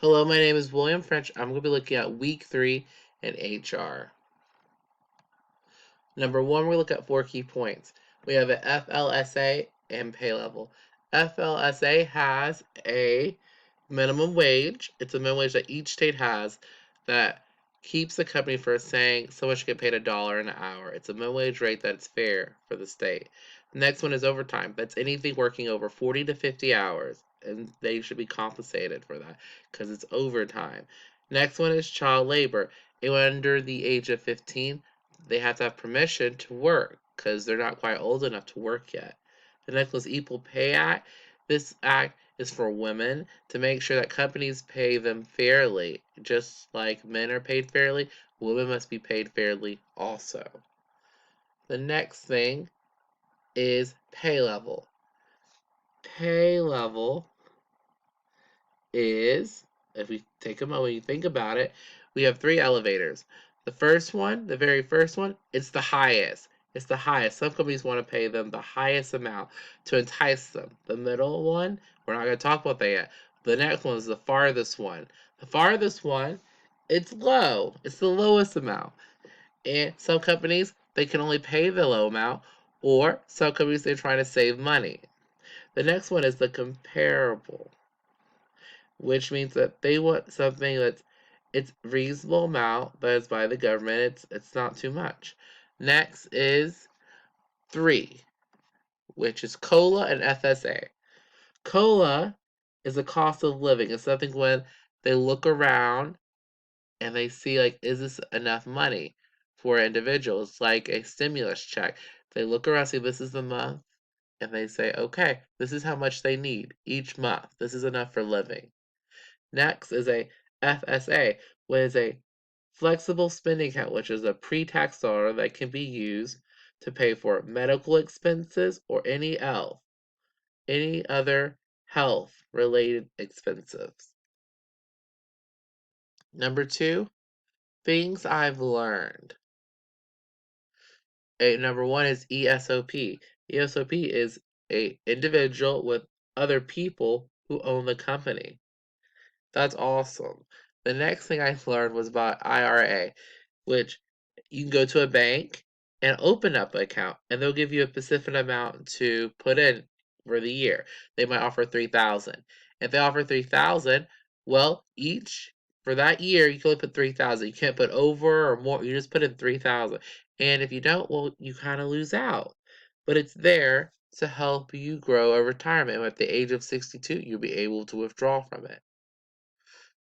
Hello, my name is William French. I'm going to be looking at week 3 in HR. Number 1, we look at 4 key points. We have an FLSA and pay level. FLSA has a minimum wage. It's a minimum wage that each state has that keeps the company from saying someone should get paid $1 an hour. It's a minimum wage rate that's fair for the state. The next one is overtime. That's anything working over 40 to 50 hours, and they should be compensated for that because it's overtime. Next one is child labor. Anyone under the age of 15, they have to have permission to work because they're not quite old enough to work yet. The next one is Equal Pay Act. This act is for women to make sure that companies pay them fairly. Just like men are paid fairly, women must be paid fairly also. The next thing is pay level. Pay level is, if we take a moment and think about it, we have 3 elevators. The first one, the very first one, it's the highest. It's the highest. Some companies want to pay them the highest amount to entice them. The middle one, we're not going to talk about that yet. The next one is the farthest one. The farthest one, it's low. It's the lowest amount. And some companies, they can only pay the low amount, or some companies, they're trying to save money. The next one is the comparable, which means that they want something that's it's reasonable amount that is by the government. It's not too much. Next is 3, which is COLA and FSA. COLA is the cost of living. It's something when they look around and they see, like, is this enough money for individuals? It's like a stimulus check. They look around, see this is the month, and they say, okay, this is how much they need each month. This is enough for living. Next is a FSA, which is a flexible spending account, which is a pre-tax dollar that can be used to pay for medical expenses or any other health related expenses. Number 2, things I've learned. Number 1 is ESOP. ESOP is a individual with other people who own the company. That's awesome. The next thing I learned was about IRA, which you can go to a bank and open up an account, and they'll give you a specific amount to put in for the year. They might offer 3,000. If they offer 3,000, well, each for that year you can only put 3,000. You can't put over or more. You just put in 3,000. And if you don't, well, you kind of lose out. But it's there to help you grow a retirement. And at the age of 62, you'll be able to withdraw from it.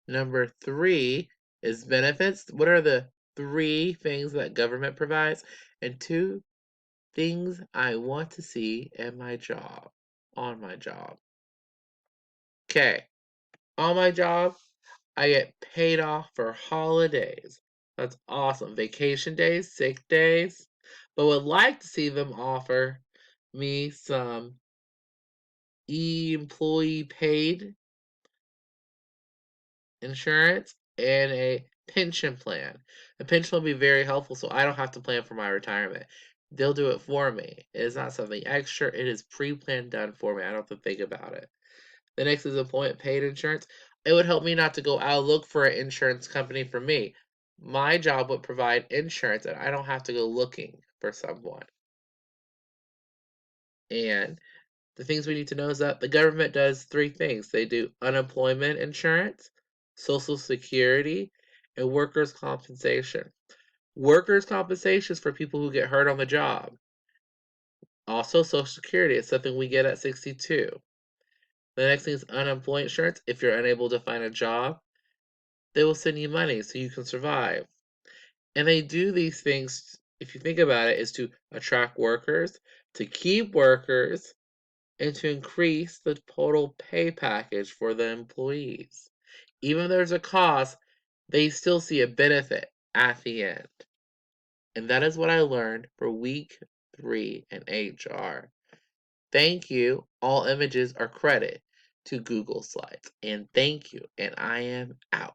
Number 3 is benefits. What are the 3 things that government provides? And 2 things I want to see in my job, on my job. Okay, on my job, I get paid off for holidays. That's awesome. Vacation days, sick days. But would like to see them offer me some employee paid insurance and a pension plan. A pension will be very helpful so I don't have to plan for my retirement. They'll do it for me. It is not something extra, it is pre-planned done for me. I don't have to think about it. The next is employment paid insurance. It would help me not to go out look for an insurance company for me. My job would provide insurance and I don't have to go looking for someone. And the things we need to know is that the government does 3 things. They do unemployment insurance, Social Security, and workers' compensation. Workers' compensation is for people who get hurt on the job. Also, Social Security is something we get at 62. The next thing is unemployment insurance. If you're unable to find a job, they will send you money so you can survive. And they do these things, if you think about it, is to attract workers, to keep workers, and to increase the total pay package for the employees. Even though there's a cost, they still see a benefit at the end. And that is what I learned for week 3 in HR. Thank you. All images are credit to Google Slides. And thank you. And I am out.